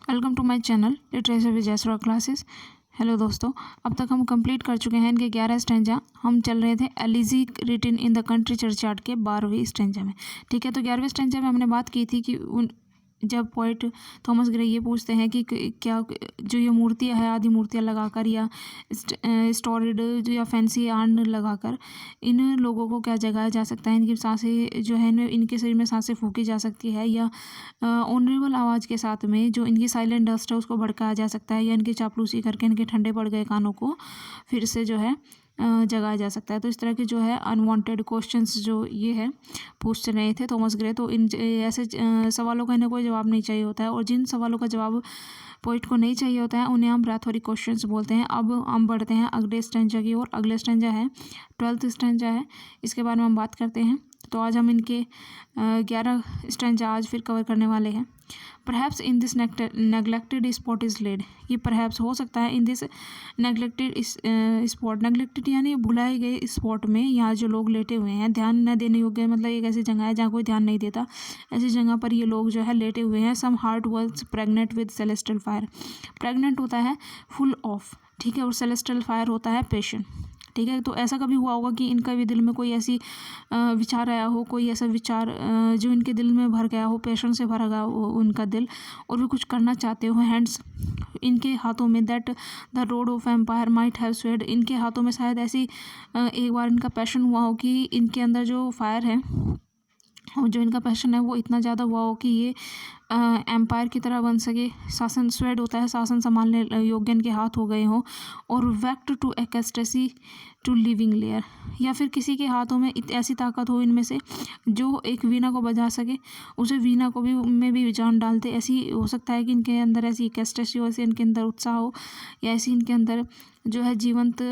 Welcome to my channel literature with Jaiswal classes. Hello दोस्तों, अब तक हम कंप्लीट कर चुके हैं इनके 11 स्टैंजा। हम चल रहे थे elegy written in the country churchyard के 12वीं स्टैंजा में। ठीक है, तो 11वें स्टैंजा में हमने बात की थी कि जब पोइट थॉमस ग्रे ये पूछते हैं कि क्या जो ये मूर्तियाँ है, आदि मूर्तियाँ लगाकर या स्टोरिड या फैंसी आर्न लगाकर इन लोगों को क्या जगाया जा सकता है, इनकी सांसें जो है इनके शरीर में सांसें फूकी जा सकती है, या ऑनरेबल आवाज़ के साथ में जो इनकी साइलेंट डस्ट है उसको भड़काया जा सकता है, या इनकी चापलूसी करके इनके ठंडे पड़ गए कानों को फिर से जो है जगाया जा सकता है। तो इस तरह के जो है अनवांटेड क्वेश्चंस जो ये है पूछ रहे थे थॉमस ग्रे। तो इन ऐसे सवालों का इन्हें कोई जवाब नहीं चाहिए होता है, और जिन सवालों का जवाब पोइट को नहीं चाहिए होता है उन्हें हम रैथोरिक क्वेश्चंस बोलते हैं। अब हम बढ़ते हैं अगले स्टैंजा की ओर। अगले स्टैंजा है 12th स्टैंजा है, इसके बारे में हम बात करते हैं। तो आज हम इनके 11 स्टैंजा आज फिर कवर करने वाले हैं। Perhaps in this neglected spot is laid, ये परहैप्स हो सकता है in this neglected spot, neglected यानी भुलाए गए स्पॉट में यहाँ जो लोग लेटे हुए हैं, ध्यान न देने योग्य, मतलब एक ऐसी जगह है जहाँ कोई ध्यान नहीं देता, ऐसी जगह पर ये लोग जो है लेटे हुए हैं। Some heart whirls pregnant with celestial fire, pregnant होता है फुल ऑफ, ठीक है, और सेलेस्टियल फायर होता है पैशन। ठीक है, तो ऐसा कभी हुआ होगा कि इनका भी दिल में कोई ऐसी विचार आया हो, कोई ऐसा विचार जो इनके दिल में भर गया हो, पैशन से भरा गया हो उनका दिल, और वे कुछ करना चाहते हो। हैंड्स इनके हाथों में, that the rod of empire might have swayed, इनके हाथों में शायद ऐसी एक बार इनका पैशन हुआ हो कि इनके अंदर जो फायर है और जो इनका पैशन है वो इतना ज़्यादा हुआ हो कि ये एम्पायर की तरह बन सके। शासन स्वेड होता है शासन संभालने योग्य इनके हाथ हो गए हों, और waked to ecstasy to living lyre, या फिर किसी के हाथों में ऐसी ताकत हो इनमें से जो एक वीणा को बजा सके, उसे वीणा को भी में भी जान डालते। ऐसी हो सकता है कि इनके अंदर ऐसी एक्सटेसी हो, ऐसे इनके अंदर उत्साह हो, या ऐसी इनके अंदर जो है जीवंत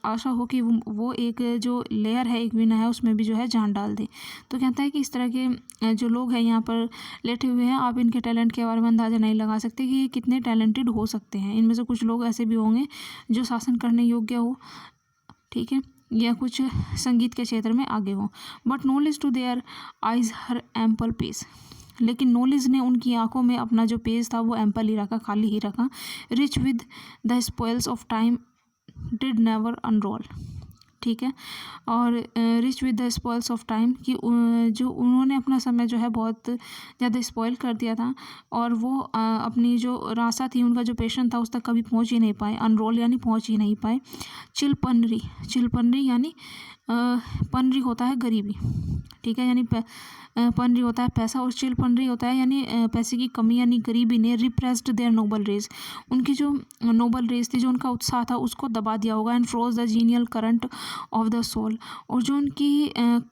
आशा हो कि वो एक जो लेयर है, एक वीणा है, उसमें भी जो है जान डाल दे। तो कहता है कि इस तरह के जो लोग हैं यहाँ पर लेटे हुए हैं, आप इनके टैलेंट के बारे में अंदाज़ा नहीं लगा सकते कि ये कितने टैलेंटेड हो सकते हैं। इनमें से कुछ लोग ऐसे भी होंगे जो शासन करने योग्य हो, ठीक है, या कुछ संगीत के क्षेत्र में आगे हो। But knowledge to their eyes her ample page, लेकिन नॉलेज ने उनकी आंखों में अपना जो पेज था वो एम्पल ही रखा, खाली ही रखा। Rich with the spoils of time did never unroll, ठीक है, और rich with the spoils of time कि जो उन्होंने अपना समय जो है बहुत ज़्यादा स्पॉइल कर दिया था, और वो अपनी जो रास्ता थी, उनका जो पैशन था उस तक कभी पहुंच ही नहीं पाए। अनरोल यानी पहुंच ही नहीं पाए। चिलपनरी, चिलपनरी यानी पनरी होता है गरीबी, ठीक है, यानी पनरी होता है पैसा, और चिलपनरी होता है यानी पैसे की कमी यानी गरीबी ने रिप्रेस्ड देयर नोबल रेस, उनकी जो नोबल रेस थी, जो उनका उत्साह था उसको दबा दिया होगा। And froze the genial current of the soul, और जो उनकी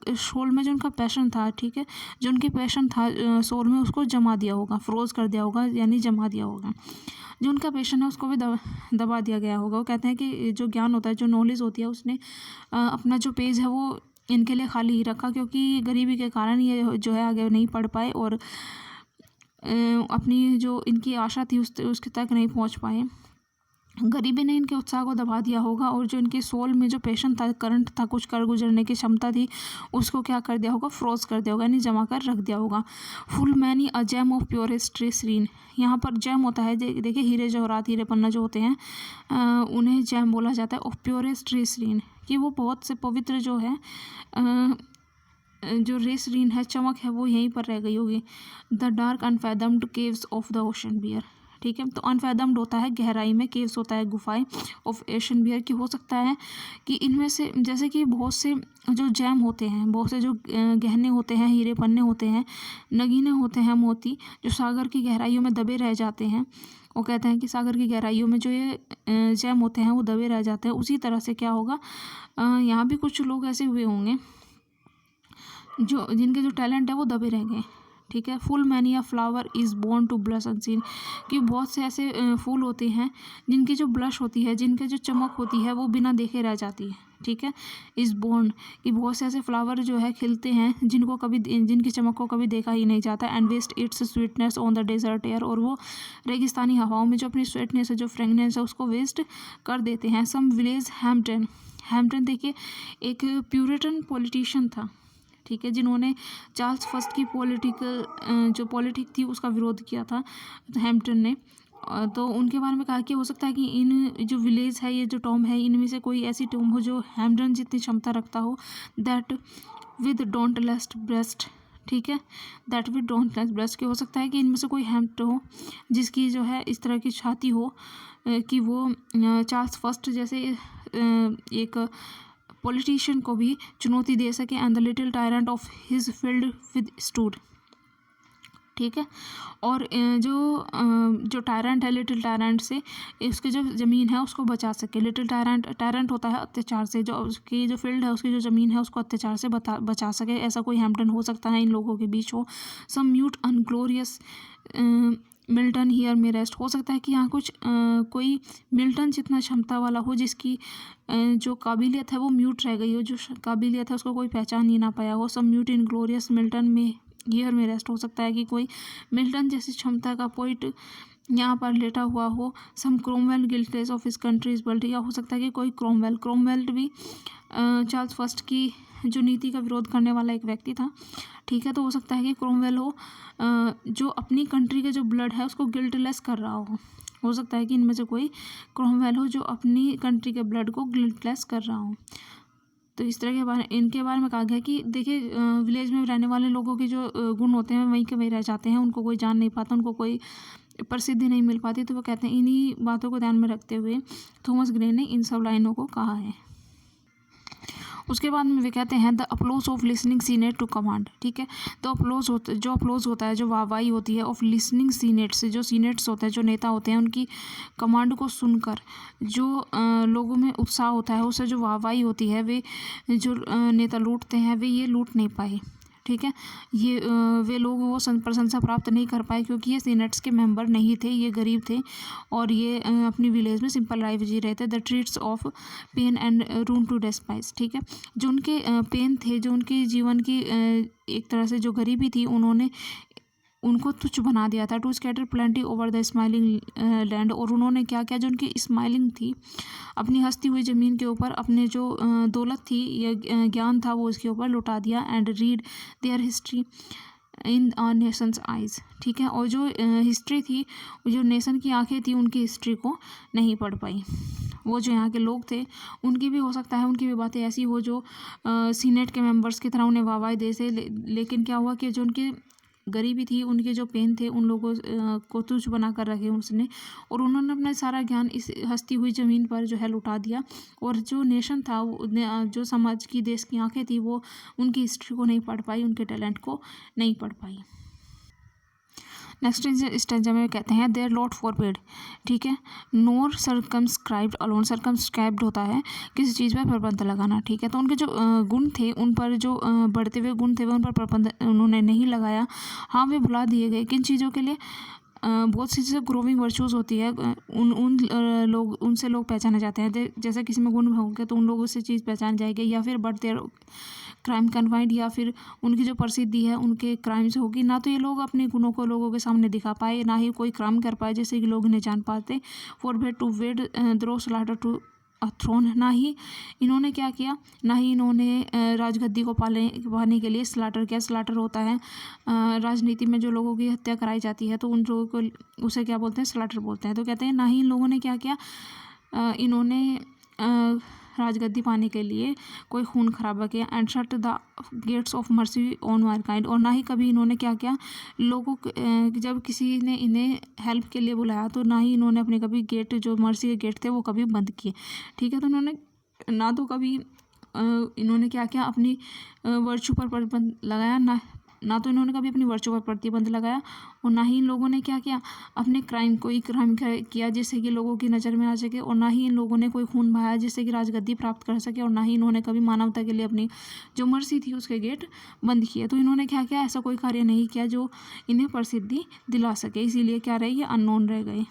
सोल में जो उनका पैशन था, ठीक है, जो उनकी पैशन था सोल में, उसको जमा दिया होगा, फ्रोज कर दिया होगा यानी जमा दिया होगा। जो उनका पैशन है उसको भी दबा दिया गया होगा। वो कहते हैं कि जो ज्ञान होता है, जो नॉलेज होती है, उसने अपना जो पेज है वो इनके लिए खाली ही रखा, क्योंकि गरीबी के कारण ये जो है आगे नहीं पढ़ पाए, और अपनी जो इनकी आशा थी उसके तक नहीं पहुंच पाए। गरीबी ने इनके उत्साह को दबा दिया होगा, और जो इनके सोल में जो पैशन था, करंट था, कुछ कर गुजरने की क्षमता थी, उसको क्या कर दिया होगा, फ्रोज कर दिया होगा, यानी जमा कर रख दिया होगा। Full many a gem of purest ray serene, यहाँ पर जैम होता है, देखिए हीरे जवाहरात, हीरे पन्ना जो होते हैं उन्हें जैम बोला जाता है। ऑफ प्योरेस्ट ट्रेसरीन कि वो बहुत से पवित्र जो है जो रेसरीन है, चमक है, वो यहीं पर रह गई होगी। The dark unfathomed caves of the ocean bear, ठीक है, तो अनफैदम्ड होता है गहराई में, केव्स होता है गुफाएं, ऑफ एशियन बियर की हो सकता है कि इनमें से जैसे कि बहुत से जो जैम होते हैं, बहुत से जो गहने होते हैं, हीरे पन्ने होते हैं, नगीने होते हैं, मोती जो सागर की गहराइयों में दबे रह जाते हैं। वो कहते हैं कि सागर की गहराइयों में जो ये जैम होते हैं वो दबे रह जाते हैं। उसी तरह से क्या होगा, यहाँ भी कुछ लोग ऐसे हुए होंगे जो जिनके जो टैलेंट है वो दबे रह गए, ठीक है। Full many a flower is born to blush unseen, कि बहुत से ऐसे फूल होते हैं जिनकी जो ब्लश होती है, जिनके जो चमक होती है वो बिना देखे रह जाती है, ठीक है। इज़ बोर्न कि बहुत से ऐसे फ्लावर जो है खिलते हैं जिनकी चमक को कभी देखा ही नहीं जाता। And waste its sweetness on the desert air, और वो रेगिस्तानी हवाओं में जो अपनी स्वीटनेस है, जो फ्रेगनेंस है, उसको वेस्ट कर देते हैं। सम विलेज हैम्पटन, हैम्पटन देखिए एक प्यूरिटन पॉलिटिशियन था, ठीक है, जिन्होंने चार्ल्स फर्स्ट की जो पॉलिटिक थी उसका विरोध किया था हैम्पटन ने। तो उनके बारे में कहा कि हो सकता है कि इन जो विलेज है, ये जो टॉम है, इनमें से कोई ऐसी टॉम हो जो हैम्पटन जितनी क्षमता रखता हो, दैट विद डोंटलेस ब्रेस्ट, ठीक है, दैट विद डोंटलेस ब्रेस्ट, कि हो सकता है कि इनमें से कोई हैम्पट हो जिसकी जो है इस तरह की छाती हो कि वो चार्ल्स फर्स्ट जैसे एक पॉलिटिशियन को भी चुनौती दे सके, and the little tyrant of his field with stood, ठीक है। और जो टायरेंट है, लिटिल टायरेंट से उसकी जो ज़मीन है उसको बचा सके। लिटिल टायरेंट होता है अत्याचार से, जो उसकी जो फील्ड है, उसकी जो ज़मीन है उसको अत्याचार से बचा सके, ऐसा कोई हैम्पटन हो सकता है इन लोगों के बीच हो। सम म्यूट अनग्लोरियस मिल्टन हियर में रेस्ट, हो सकता है कि यहाँ कुछ कोई मिल्टन जितना क्षमता वाला हो जिसकी जो काबिलियत है वो म्यूट रह गई हो, जो काबिलियत है उसको कोई पहचान ही ना पाया हो। सम म्यूट इनग्लोरियस मिल्टन में हियर में रेस्ट, हो सकता है कि कोई मिल्टन जैसी क्षमता का पोइट यहाँ पर लेटा हुआ हो। Some Cromwell guiltless of his country is blood, या हो सकता है कि कोई क्रोमवेल भी चार्ल्स फर्स्ट की जो नीति का विरोध करने वाला एक व्यक्ति था, ठीक है। तो हो सकता है कि क्रोमवेल हो जो अपनी कंट्री के जो ब्लड है उसको गिल्टलेस कर रहा हो सकता है कि इनमें से कोई क्रोमवेल हो जो अपनी कंट्री के ब्लड को गिल्टलेस कर रहा हो। तो इस तरह के इनके बारे में कहा गया कि देखिए विलेज में रहने वाले लोगों के जो गुण होते हैं वहीं के वहीं रह जाते हैं, उनको कोई जान नहीं पाता, उनको कोई प्रसिद्धि नहीं मिल पाती। तो वो कहते हैं, इन्हीं बातों को ध्यान में रखते हुए थॉमस ग्रे ने इन सब लाइनों को कहा है। उसके बाद में वे कहते हैं the applause of listening senate to command, ठीक है। तो अप्लोज होता है, जो वाहवाही होती है, ऑफ लिसनिंग सीनेट से, जो सीनेट्स होते हैं, जो नेता होते हैं, उनकी कमांड को सुनकर जो लोगों में उत्साह होता है, उससे जो वाहवाही होती है, वे जो नेता लूटते हैं वे ये लूट नहीं पाए, ठीक है। ये वे लोग वो प्रशंसा प्राप्त नहीं कर पाए क्योंकि ये सीनेट्स के मेंबर नहीं थे, ये गरीब थे और ये अपनी विलेज में सिंपल लाइफ जी रहे थे। The threats of pain and ruin to despise, ठीक है। जो उनके पेन थे, जो उनके जीवन की एक तरह से जो गरीबी थी, उन्होंने उनको तुच्छ बना दिया था। To scatter plenty over the smiling land, और उन्होंने क्या किया, जो उनकी स्माइलिंग थी, अपनी हंसती हुई ज़मीन के ऊपर अपने जो दौलत थी या ज्ञान था वो उसके ऊपर लुटा दिया। And read their history in our nation's eyes, ठीक है। और जो हिस्ट्री थी, जो नेशन की आंखें थी, उनकी हिस्ट्री को नहीं पढ़ पाई। वो जो यहाँ के लोग थे उनकी भी हो सकता है उनकी भी बातें ऐसी हो जो सीनेट के मेंबर्स की तरह उन्हें वाहवाही दे से, लेकिन क्या हुआ कि जो उनके गरीबी थी, उनके जो पेन थे, उन लोगों को तुच्छ बना कर रखे उसने, और उन्होंने अपना सारा ज्ञान इस हंसती हुई ज़मीन पर जो है लुटा दिया। और जो नेशन था, जो समाज की, देश की आंखें थी, वो उनकी हिस्ट्री को नहीं पढ़ पाई, उनके टैलेंट को नहीं पढ़ पाई। नेक्स्ट स्टेंजा में कहते हैं देयर लॉट फॉरबिड, ठीक है, नोर सर्कमस्क्राइब्ड अलोन, सर्कमस्क्राइब्ड होता है किसी चीज़ पर प्रतिबंध लगाना, ठीक है। तो उनके जो गुण थे, उन पर जो बढ़ते हुए गुण थे, उन पर प्रतिबंध उन्होंने नहीं लगाया। हाँ, वे भुला दिए गए किन चीज़ों के लिए, बहुत सी चीज़ें ग्रोविंग वर्चूज़ होती है, उनसे लोग पहचाने जाते हैं। जैसे किसी में गुण होंगे तो उन लोगों से चीज़ पहचान जाएगी, या फिर बढ़ते क्राइम कन्फाइंड, या फिर उनकी जो प्रसिद्धि है उनके क्राइम्स होगी। ना तो ये लोग अपने गुणों को लोगों के सामने दिखा पाए, ना ही कोई क्राइम कर पाए जिससे कि लोग इन्हें जान पाते। Forbid to wade through slaughter to throne, ना ही इन्होंने क्या किया, ना ही इन्होंने राजगद्दी को पाने के लिए स्लाटर किया। स्लाटर होता है राजनीति में जो लोगों की हत्या कराई जाती है, तो उन लोगों को उसे क्या बोलते हैं, स्लाटर बोलते हैं। तो कहते हैं ना ही इन लोगों ने क्या किया, इन्होंने राजगद्दी पाने के लिए कोई खून खराबा किया। And shut the gates of mercy on Mankind, और ना ही कभी इन्होंने क्या किया, लोगों को जब किसी ने इन्हें हेल्प के लिए बुलाया तो ना ही इन्होंने अपने कभी गेट, जो मर्सी के गेट थे, वो कभी बंद किए, ठीक है। तो इन्होंने ना तो कभी इन्होंने क्या किया, अपनी वर्चू पर प्रतिबंध लगाया, ना तो इन्होंने कभी अपनी वर्चू पर प्रतिबंध लगाया, और ना ही इन लोगों ने क्या किया, अपने क्राइम किया जिससे कि लोगों की नज़र में आ सके, और ना ही इन लोगों ने कोई खून बहाया जिससे कि राजगद्दी प्राप्त कर सके, और ना ही इन्होंने कभी मानवता के लिए अपनी जो मर्सी थी उसके गेट बंद किए। तो इन्होंने क्या किया, ऐसा कोई कार्य नहीं किया जो इन्हें प्रसिद्धि दिला सके, इसीलिए क्या रहे, ये अननोन रह गए।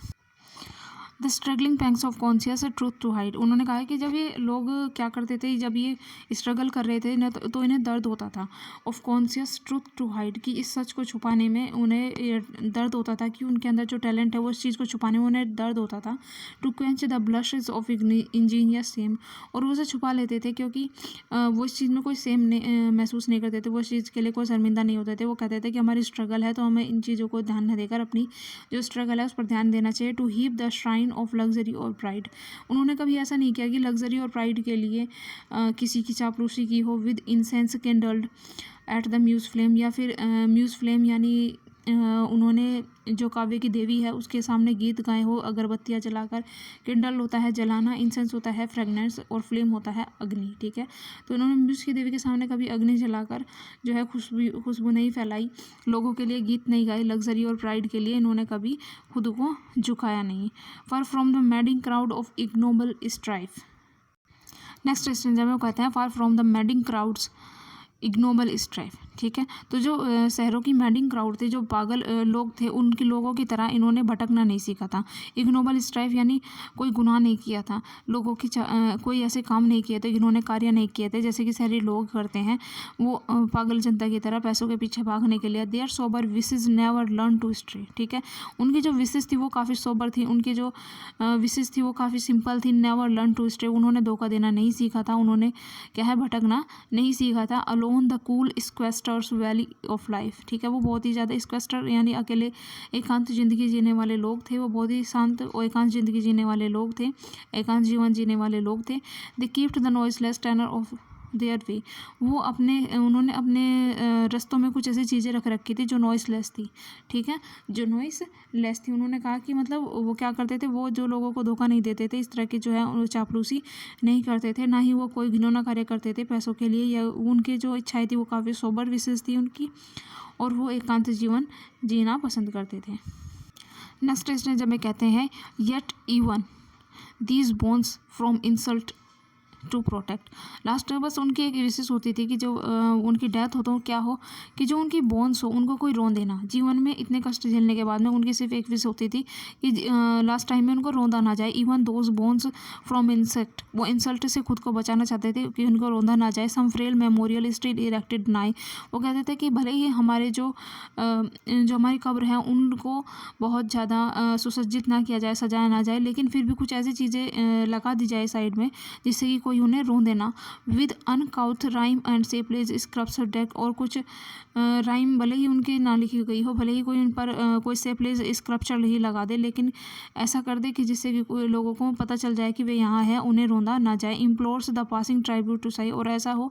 The struggling pangs of conscious truth to hide. उन्होंने कहा है कि जब ये लोग क्या करते थे, जब ये स्ट्रगल कर रहे थे ना, तो इन्हें दर्द होता था। Of conscious truth to hide, कि इस सच को छुपाने में उन्हें दर्द होता था, कि उनके अंदर जो टैलेंट है वो इस चीज़ को छुपाने में उन्हें दर्द होता था। To quench the blushes of ingenuous shame, और वो उसे छुपा लेते थे क्योंकि वो इस चीज़ में कोई सेम महसूस नहीं करते थे, वो इस चीज़ के लिए कोई शर्मिंदा नहीं होते थे। वो कहते थे कि हमारी स्ट्रगल है तो हमें इन चीज़ों को ध्यान न देकर अपनी जो स्ट्रगल है उस पर ध्यान देना चाहिए। To heap the shrine of luxury और प्राइड, उन्होंने कभी ऐसा नहीं किया कि लग्जरी और प्राइड के लिए किसी की चापलूसी की हो। With incense kindled at the muse flame, या फिर म्यूज फ्लेम यानी उन्होंने जो काव्य की देवी है उसके सामने गीत गाए हो अगरबत्तियाँ जलाकर। किंडल होता है जलाना, इंसेंस होता है फ्रेगनेंस, और फ्लेम होता है अग्नि। ठीक है, तो इन्होंने म्यूज़ की देवी के सामने कभी अग्नि जलाकर जो है खुशबू नहीं फैलाई, लोगों के लिए गीत नहीं गाए, लग्जरी और प्राइड के लिए इन्होंने कभी खुद को झुकाया नहीं। Far from the madding crowd of ignoble strife. Next stanza में वो कहते हैं far from the madding crowds ignoble strife. ठीक है, तो जो शहरों की मैडिंग क्राउड थे, जो पागल लोग थे, उनके लोगों की तरह इन्होंने भटकना नहीं सीखा था। इग्नोबल स्ट्राइफ यानी कोई गुनाह नहीं किया था, लोगों की कोई ऐसे काम नहीं किए थे, जिन्होंने कार्य नहीं किए थे जैसे कि शहरी लोग करते हैं, वो पागल जनता की तरह पैसों के पीछे भागने के लिए। Their sober wishes never learn to stray. ठीक है, उनकी जो विशेज थी वो काफ़ी सोबर थी, उनकी जो विशेज थी वो काफ़ी सिंपल थी। नेवर लर्न टू स्ट्रे, उन्होंने धोखा देना नहीं सीखा था, उन्होंने क्या है भटकना नहीं सीखा था। Along the cool sequestered vale of life. ठीक है, वो बहुत ही ज़्यादा स्क्वेस्टर यानी अकेले एकांत जिंदगी जीने वाले लोग थे, वो बहुत ही शांत और एकांत जिंदगी जीने वाले लोग थे, एकांत जीवन जीने वाले लोग थे। They kept the noiseless tenor of their way, उन्होंने अपने रस्तों में कुछ ऐसी चीज़ें रख रखी थी जो नॉइसलेस थी। ठीक है, जो नॉइस लेस थी। उन्होंने कहा कि मतलब वो क्या करते थे, वो जो लोगों को धोखा नहीं देते थे, इस तरह की जो है चापलूसी नहीं करते थे, ना ही वो कोई घिनौना कार्य करते थे पैसों के लिए, या उनकी जो इच्छाएं थी वो काफ़ी सोबर विशेष थी उनकी, और वो एकांत जीवन जीना पसंद करते थे। नेक्स्ट स्टेज में कहते हैं yet even these bones from insult to protect. Last में बस उनकी एक विशेष होती थी कि जो उनकी डेथ हो तो क्या हो, कि जो उनकी बोन्स हो उनको कोई रोन देना। जीवन में इतने कष्ट झेलने के बाद में उनकी सिर्फ एक विश होती थी कि लास्ट टाइम में उनको रोंदा ना जाए। Even those bones from insect, वो इंसल्ट से खुद को बचाना चाहते थे कि उनको रोंदा ना जाए। सम फ्रेल मेमोरियल स्टिल इरेक्टेड नाई, वो कहते थे कि भले ही हमारे जो हमारी कब्र है उनको बहुत ज़्यादा सुसज्जित ना किया जाए, सजाया ना जाए, लेकिन फिर भी कुछ ऐसी चीज़ें लगा दी जाए साइड में जिससे कि कोई उन्हें रोन देना। With uncouth rhyme and shapeless sculptures deck, और कुछ राइम भले ही उनकी ना लिखी गई हो, भले ही कोई उन पर कोई सेपलेज स्क्रप्चर नहीं लगा दे, लेकिन ऐसा कर दे कि जिससे कि कोई लोगों को पता चल जाए कि वे यहाँ है, उन्हें रोंदा ना जाए। Implores the passing tribute to sigh, और ऐसा हो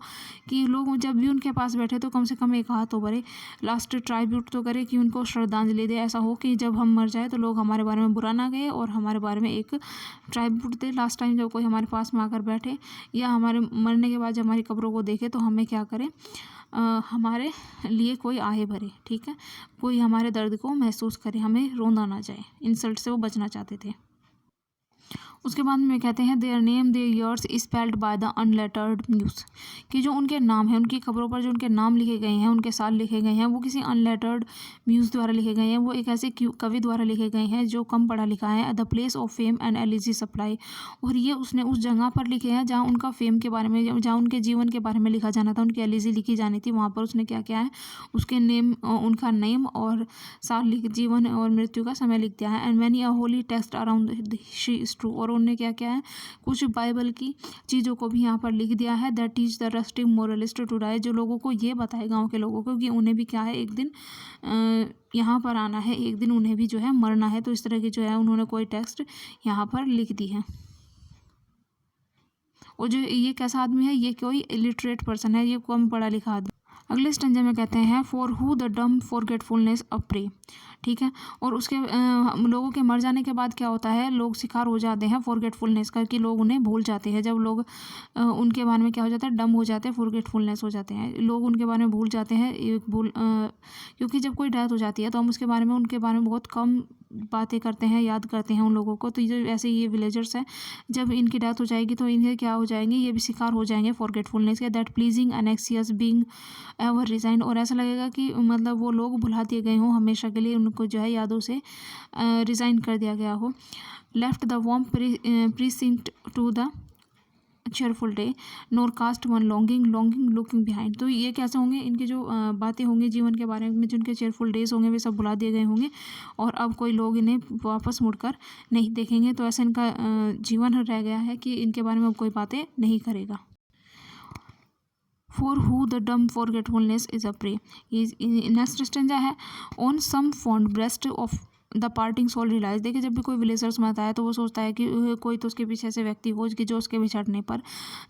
कि लोग जब भी उनके पास बैठे तो कम से कम एक हाथ तो भरे, लास्ट ट्राइब्यूट तो करे, कि उनको श्रद्धांजलि दे। ऐसा हो कि जब हम मर जाए तो लोग हमारे बारे में बुरा ना गए और हमारे बारे में एक ट्राइब्यूट दे। लास्ट टाइम जब कोई हमारे पास में आकर बैठे या हमारे मरने के बाद जब हमारी कब्रों को देखे तो हमें क्या करे, हमारे लिए कोई आहे भरे। ठीक है, कोई हमारे दर्द को महसूस करे, हमें रोना ना जाए। इंसल्ट से वो बचना चाहते थे। उसके बाद में कहते हैं their name their years spelled by the unlettered muse, कि जो उनके नाम हैं, उनकी खबरों पर जो उनके नाम लिखे गए हैं, उनके साल लिखे गए हैं, वो किसी अनलेटर्ड म्यूज द्वारा लिखे गए हैं। वो एक ऐसे कवि द्वारा लिखे गए हैं जो कम पढ़ा लिखा है। The place of fame and elegy supply, और ये उसने उस जगह पर लिखे हैं जहाँ उनका फेम के बारे में, जहाँ उनके जीवन के बारे में लिखा जाना था, उनकी एलिजी लिखी जानी थी, वहाँ पर उसने क्या किया है, उसके नेम, उनका नेम और साल लिख, जीवन और मृत्यु का समय लिख दिया है। And many a Holi text around she is true, और उन्होंने क्या किया है, कुछ बाइबल की चीज़ों को भी यहाँ पर लिख दिया है। That teach the rustic moralist to die, जो लोगों को ये बताए, गाँव के लोगों को, कि उन्हें भी क्या है, एक दिन यहाँ पर आना है, एक दिन उन्हें भी जो है मरना है। तो इस तरह की जो है उन्होंने कोई टेक्स्ट यहाँ पर लिख दी है। और जो ये कैसा आदमी है, ये कोई इलिटरेट पर्सन है, ये कम पढ़ा लिखा आदमी। अगले स्टेंजा में कहते हैं for who the dumb forgetfulness a prey. ठीक है, और उसके लोगों के मर जाने के बाद क्या होता है, लोग शिकार हो जाते हैं फॉरगेटफुलनेस का, कि लोग उन्हें भूल जाते हैं। जब लोग उनके बारे में क्या हो जाता है, डम हो जाते हैं, फॉरगेटफुलनेस हो जाते हैं, लोग उनके बारे में भूल जाते हैं। क्योंकि जब कोई डेथ हो जाती है तो हम उसके बारे में, उनके बारे में बहुत कम बातें करते हैं, याद करते हैं उन लोगों को। तो ये ऐसे ये विलेजर्स हैं, जब इनकी डेथ हो जाएगी तो इन्हें क्या हो जाएंगे, ये भी शिकार हो जाएंगे फॉरगेटफुलनेस के, that pleasing एनेक्सियस being ever resign, और ऐसा लगेगा कि मतलब वो लोग भुला दिए गए हों हमेशा के लिए, उनको जो है यादों से रिज़ाइन कर दिया गया हो। Left the warm precinct to the cheerful day nor cast one longing looking behind। तो ये कैसे होंगे, इनके जो बातें होंगी जीवन के बारे में, जिनके चेयरफुल डेज होंगे वे सब भुला दिए गए होंगे और अब कोई लोग इन्हें वापस मुड़कर नहीं देखेंगे। तो ऐसा इनका जीवन रह गया है कि इनके बारे में अब कोई बातें नहीं करेगा। For who the dumb forgetfulness is a prey। ये नेक्स्ट स्टेंजा है, on some fond breast of the parting soul relies. देखिए जब भी कोई विलेजर्स में आता है तो वो सोचता है कि कोई तो उसके पीछे ऐसे व्यक्ति हो कि जो उसके बिछड़ने पर,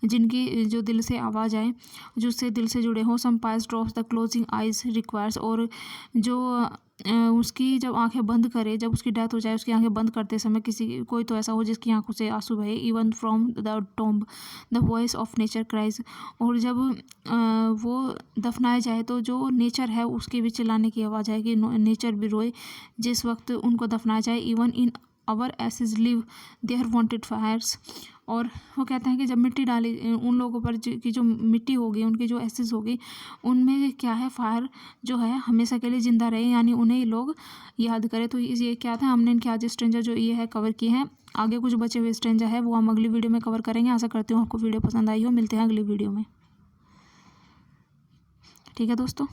जिनकी जो दिल से आवाज़ आए, जो उससे दिल से जुड़े हों। Some pious drops the closing eyes requires, और जो उसकी जब आंखें बंद करे, जब उसकी डेथ हो जाए उसकी आंखें बंद करते समय कोई तो ऐसा हो जिसकी आंखों से आंसू बहे। Even from the tomb the voice of nature cries, और जब वो दफनाया जाए तो जो नेचर है उसके भी चिल्लाने की आवाज़ है कि नेचर भी रोए जिस वक्त उनको दफनाया जाए। Even in our ashes live their wonted fires, और वो कहते हैं कि जब मिट्टी डाली उन लोगों पर की जो मिट्टी होगी, उनके जो एसेज होगी, उनमें क्या है, फायर जो है हमेशा के लिए ज़िंदा रहे, यानी उन्हें लोग याद करें। तो ये क्या था, हमने इनके आज स्ट्रेंजर जो ये है कवर किए हैं। आगे कुछ बचे हुए स्ट्रेंजर है वो हम अगली वीडियो में कवर करेंगे। आशा करती हूँ आपको वीडियो पसंद आई हो। मिलते हैं अगली वीडियो में। ठीक है दोस्तों।